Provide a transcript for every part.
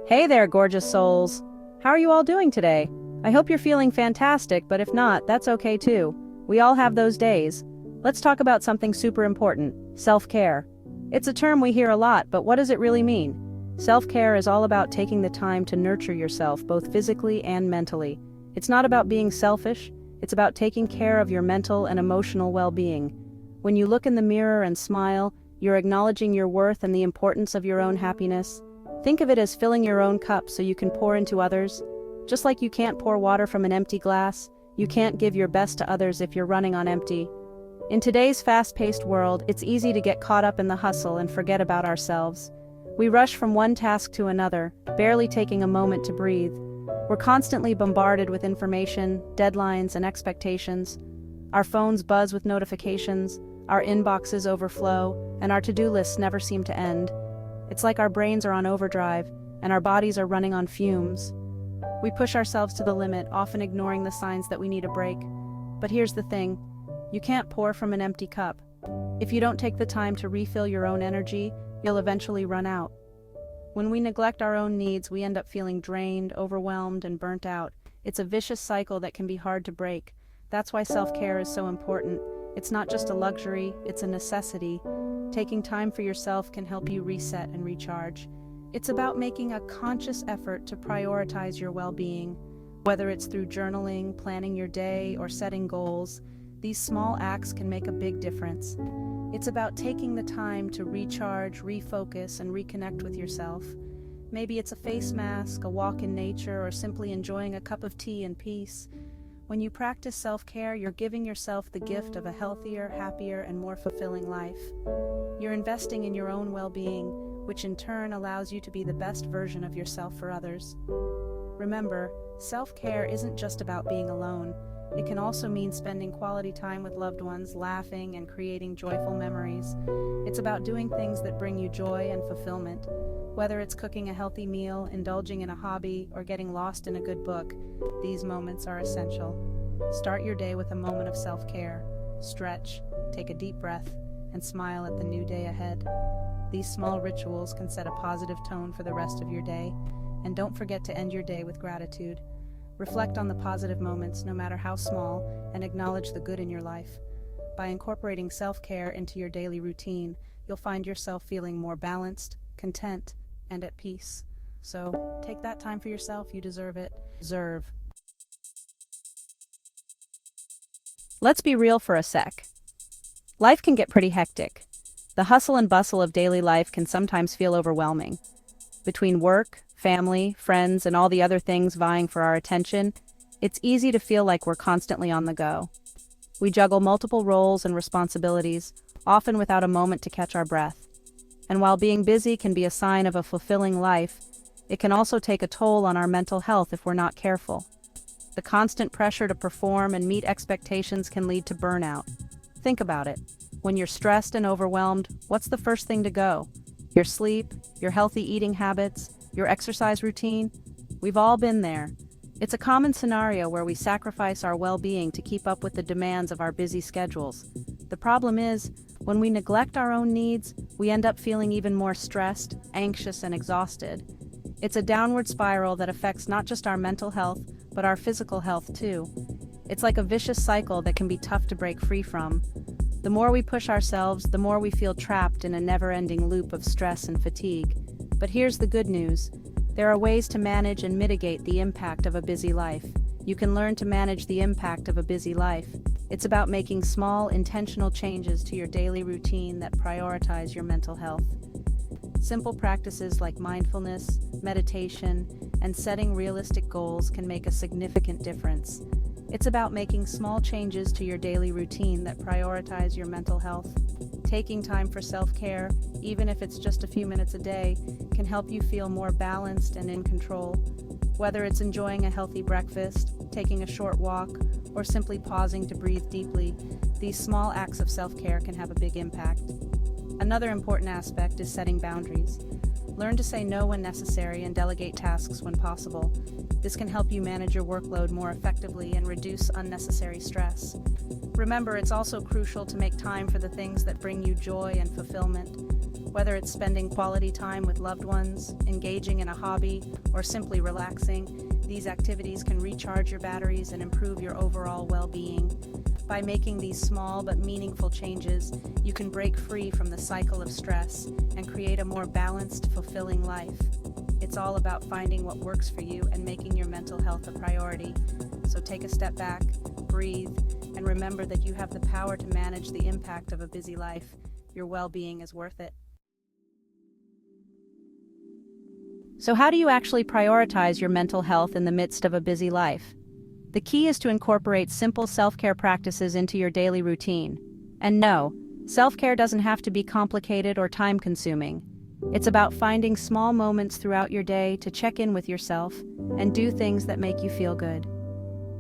Hey there, gorgeous souls. How are you all doing today? I hope you're feeling fantastic, but if not, that's okay too. We all have those days. Let's talk about something super important, self-care. It's a term we hear a lot, but what does it really mean? Self-care is all about taking the time to nurture yourself, both physically and mentally. It's not about being selfish, it's about taking care of your mental and emotional well-being. When you look in the mirror and smile, you're acknowledging your worth and the importance of your own happiness. Think of it as filling your own cup so you can pour into others. Just like you can't pour water from an empty glass, you can't give your best to others if you're running on empty. In today's fast-paced world, it's easy to get caught up in the hustle and forget about ourselves. We rush from one task to another, barely taking a moment to breathe. We're constantly bombarded with information, deadlines, and expectations. Our phones buzz with notifications, our inboxes overflow, and our to-do lists never seem to end. It's like our brains are on overdrive, and our bodies are running on fumes. We push ourselves to the limit, often ignoring the signs that we need a break. But here's the thing, you can't pour from an empty cup. If you don't take the time to refill your own energy, you'll eventually run out. When we neglect our own needs, we end up feeling drained, overwhelmed, and burnt out. It's a vicious cycle that can be hard to break. That's why self-care is so important. It's not just a luxury, it's a necessity. Taking time for yourself can help you reset and recharge. It's about making a conscious effort to prioritize your well-being. Whether it's through journaling, planning your day, or setting goals, these small acts can make a big difference. It's about taking the time to recharge, refocus, and reconnect with yourself. Maybe it's a face mask, a walk in nature, or simply enjoying a cup of tea in peace. When you practice self-care, you're giving yourself the gift of a healthier, happier, and more fulfilling life. You're investing in your own well-being, which in turn allows you to be the best version of yourself for others. Remember, self-care isn't just about being alone. It can also mean spending quality time with loved ones, laughing, and creating joyful memories. It's about doing things that bring you joy and fulfillment. Whether it's cooking a healthy meal, indulging in a hobby, or getting lost in a good book, these moments are essential. Start your day with a moment of self-care. Stretch, take a deep breath, and smile at the new day ahead. These small rituals can set a positive tone for the rest of your day, and don't forget to end your day with gratitude. Reflect on the positive moments, no matter how small, and acknowledge the good in your life. By incorporating self-care into your daily routine, you'll find yourself feeling more balanced, content, and at peace. So, take that time for yourself, you deserve it. Let's be real for a sec. Life can get pretty hectic. The hustle and bustle of daily life can sometimes feel overwhelming. Between work, family, friends, and all the other things vying for our attention, it's easy to feel like we're constantly on the go. We juggle multiple roles and responsibilities, often without a moment to catch our breath. And while being busy can be a sign of a fulfilling life, it can also take a toll on our mental health if we're not careful. The constant pressure to perform and meet expectations can lead to burnout. Think about it. When you're stressed and overwhelmed, what's the first thing to go? Your sleep, your healthy eating habits, your exercise routine? We've all been there. It's a common scenario where we sacrifice our well-being to keep up with the demands of our busy schedules. The problem is, when we neglect our own needs, we end up feeling even more stressed, anxious, and exhausted. It's a downward spiral that affects not just our mental health, but our physical health too. It's like a vicious cycle that can be tough to break free from. The more we push ourselves, the more we feel trapped in a never-ending loop of stress and fatigue. But here's the good news. There are ways to manage and mitigate the impact of a busy life. You can learn to manage the impact of a busy life. It's about making small, intentional changes to your daily routine that prioritize your mental health. Simple practices like mindfulness, meditation, and setting realistic goals can make a significant difference. It's about making small changes to your daily routine that prioritize your mental health. Taking time for self-care, even if it's just a few minutes a day, can help you feel more balanced and in control. Whether it's enjoying a healthy breakfast, taking a short walk, or simply pausing to breathe deeply, these small acts of self-care can have a big impact. Another important aspect is setting boundaries. Learn to say no when necessary and delegate tasks when possible. This can help you manage your workload more effectively and reduce unnecessary stress. Remember, it's also crucial to make time for the things that bring you joy and fulfillment. Whether it's spending quality time with loved ones, engaging in a hobby, or simply relaxing, these activities can recharge your batteries and improve your overall well-being. By making these small but meaningful changes, you can break free from the cycle of stress and create a more balanced, fulfilling life. It's all about finding what works for you and making your mental health a priority. So take a step back, breathe, and remember that you have the power to manage the impact of a busy life. Your well-being is worth it. So how do you actually prioritize your mental health in the midst of a busy life? The key is to incorporate simple self-care practices into your daily routine. And no, self-care doesn't have to be complicated or time-consuming. It's about finding small moments throughout your day to check in with yourself and do things that make you feel good.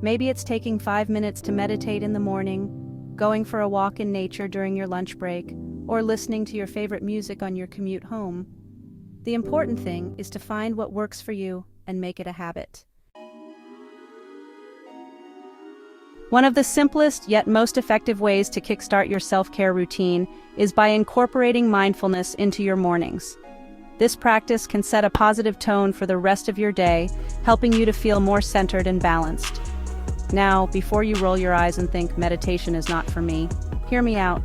Maybe it's taking 5 minutes to meditate in the morning, going for a walk in nature during your lunch break, or listening to your favorite music on your commute home. The important thing is to find what works for you and make it a habit. One of the simplest yet most effective ways to kickstart your self-care routine is by incorporating mindfulness into your mornings. This practice can set a positive tone for the rest of your day, helping you to feel more centered and balanced. Now, before you roll your eyes and think meditation is not for me, hear me out.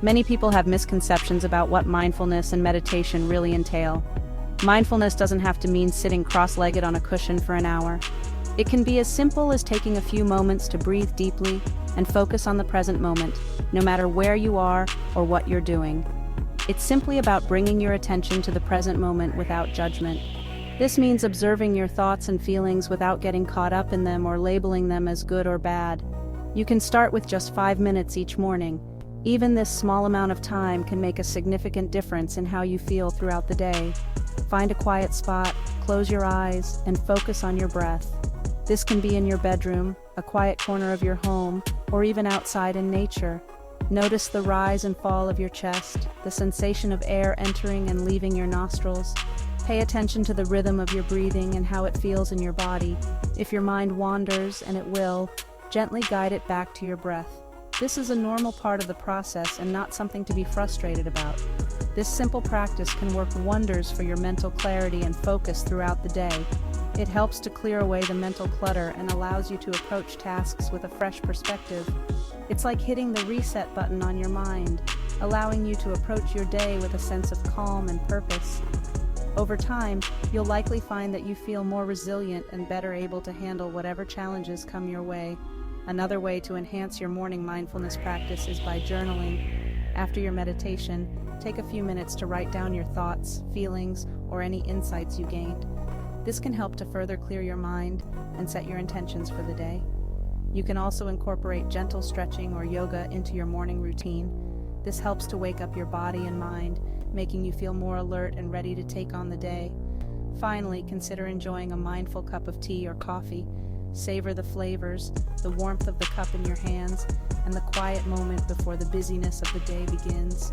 Many people have misconceptions about what mindfulness and meditation really entail. Mindfulness doesn't have to mean sitting cross-legged on a cushion for an hour. It can be as simple as taking a few moments to breathe deeply and focus on the present moment, no matter where you are or what you're doing. It's simply about bringing your attention to the present moment without judgment. This means observing your thoughts and feelings without getting caught up in them or labeling them as good or bad. You can start with just 5 minutes each morning. Even this small amount of time can make a significant difference in how you feel throughout the day. Find a quiet spot, close your eyes, and focus on your breath. This can be in your bedroom, a quiet corner of your home, or even outside in nature. Notice the rise and fall of your chest, the sensation of air entering and leaving your nostrils. Pay attention to the rhythm of your breathing and how it feels in your body. If your mind wanders, and it will, gently guide it back to your breath. This is a normal part of the process and not something to be frustrated about. This simple practice can work wonders for your mental clarity and focus throughout the day. It helps to clear away the mental clutter and allows you to approach tasks with a fresh perspective. It's like hitting the reset button on your mind, allowing you to approach your day with a sense of calm and purpose. Over time, you'll likely find that you feel more resilient and better able to handle whatever challenges come your way. Another way to enhance your morning mindfulness practice is by journaling. After your meditation, take a few minutes to write down your thoughts, feelings, or any insights you gained. This can help to further clear your mind and set your intentions for the day. You can also incorporate gentle stretching or yoga into your morning routine. This helps to wake up your body and mind, making you feel more alert and ready to take on the day. Finally, consider enjoying a mindful cup of tea or coffee. Savor the flavors, the warmth of the cup in your hands, and the quiet moment before the busyness of the day begins.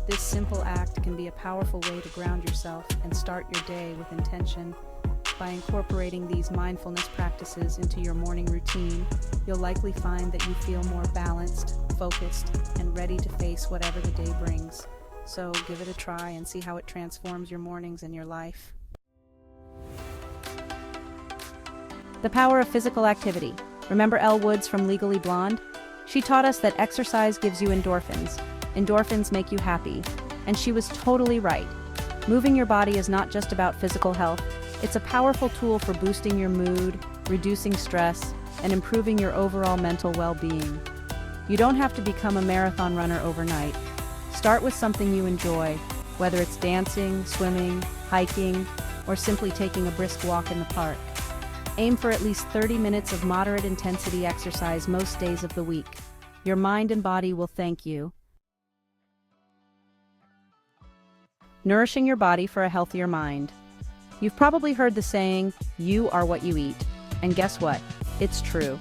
This simple act can be a powerful way to ground yourself and start your day with intention. By incorporating these mindfulness practices into your morning routine, you'll likely find that you feel more balanced, focused, and ready to face whatever the day brings. So give it a try and see how it transforms your mornings and your life. The power of physical activity. Remember Elle Woods from Legally Blonde? She taught us that exercise gives you endorphins. Endorphins make you happy. And she was totally right. Moving your body is not just about physical health. It's a powerful tool for boosting your mood, reducing stress, and improving your overall mental well-being. You don't have to become a marathon runner overnight. Start with something you enjoy, whether it's dancing, swimming, hiking, or simply taking a brisk walk in the park. Aim for at least 30 minutes of moderate intensity exercise most days of the week. Your mind and body will thank you. Nourishing your body for a healthier mind. You've probably heard the saying, "You are what you eat." And guess what? It's true.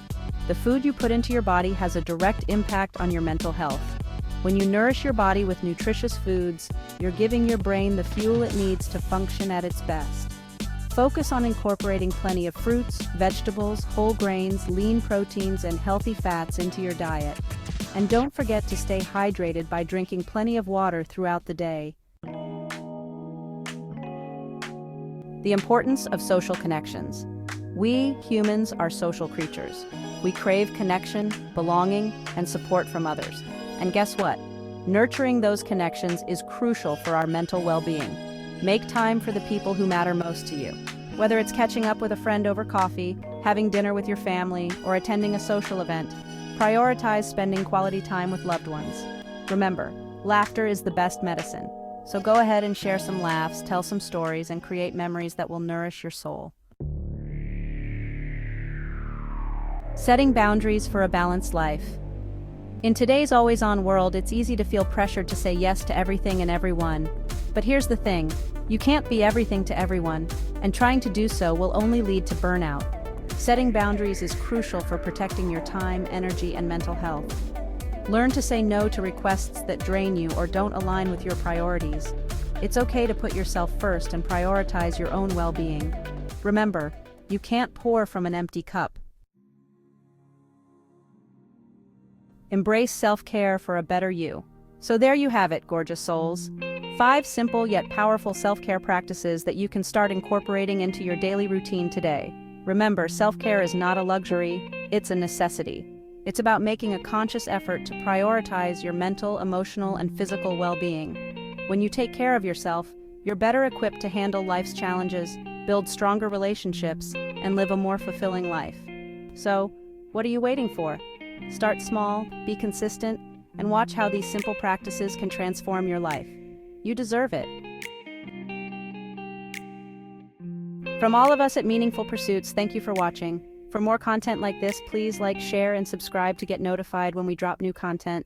The food you put into your body has a direct impact on your mental health. When you nourish your body with nutritious foods, you're giving your brain the fuel it needs to function at its best. Focus on incorporating plenty of fruits, vegetables, whole grains, lean proteins, and healthy fats into your diet. And don't forget to stay hydrated by drinking plenty of water throughout the day. The importance of social connections. We, humans, are social creatures. We crave connection, belonging, and support from others. And guess what? Nurturing those connections is crucial for our mental well-being. Make time for the people who matter most to you. Whether it's catching up with a friend over coffee, having dinner with your family, or attending a social event, prioritize spending quality time with loved ones. Remember, laughter is the best medicine. So go ahead and share some laughs, tell some stories, and create memories that will nourish your soul. Setting boundaries for a balanced life. In today's always-on world, it's easy to feel pressured to say yes to everything and everyone. But here's the thing, you can't be everything to everyone, and trying to do so will only lead to burnout. Setting boundaries is crucial for protecting your time, energy, and mental health. Learn to say no to requests that drain you or don't align with your priorities. It's okay to put yourself first and prioritize your own well-being. Remember, you can't pour from an empty cup. Embrace self-care for a better you. So there you have it, gorgeous souls. 5 simple yet powerful self-care practices that you can start incorporating into your daily routine today. Remember, self-care is not a luxury, it's a necessity. It's about making a conscious effort to prioritize your mental, emotional, and physical well-being. When you take care of yourself, you're better equipped to handle life's challenges, build stronger relationships, and live a more fulfilling life. So, what are you waiting for? Start small, be consistent, and watch how these simple practices can transform your life. You deserve it. From all of us at Meaningful Pursuits, thank you for watching. For more content like this, please like, share, and subscribe to get notified when we drop new content.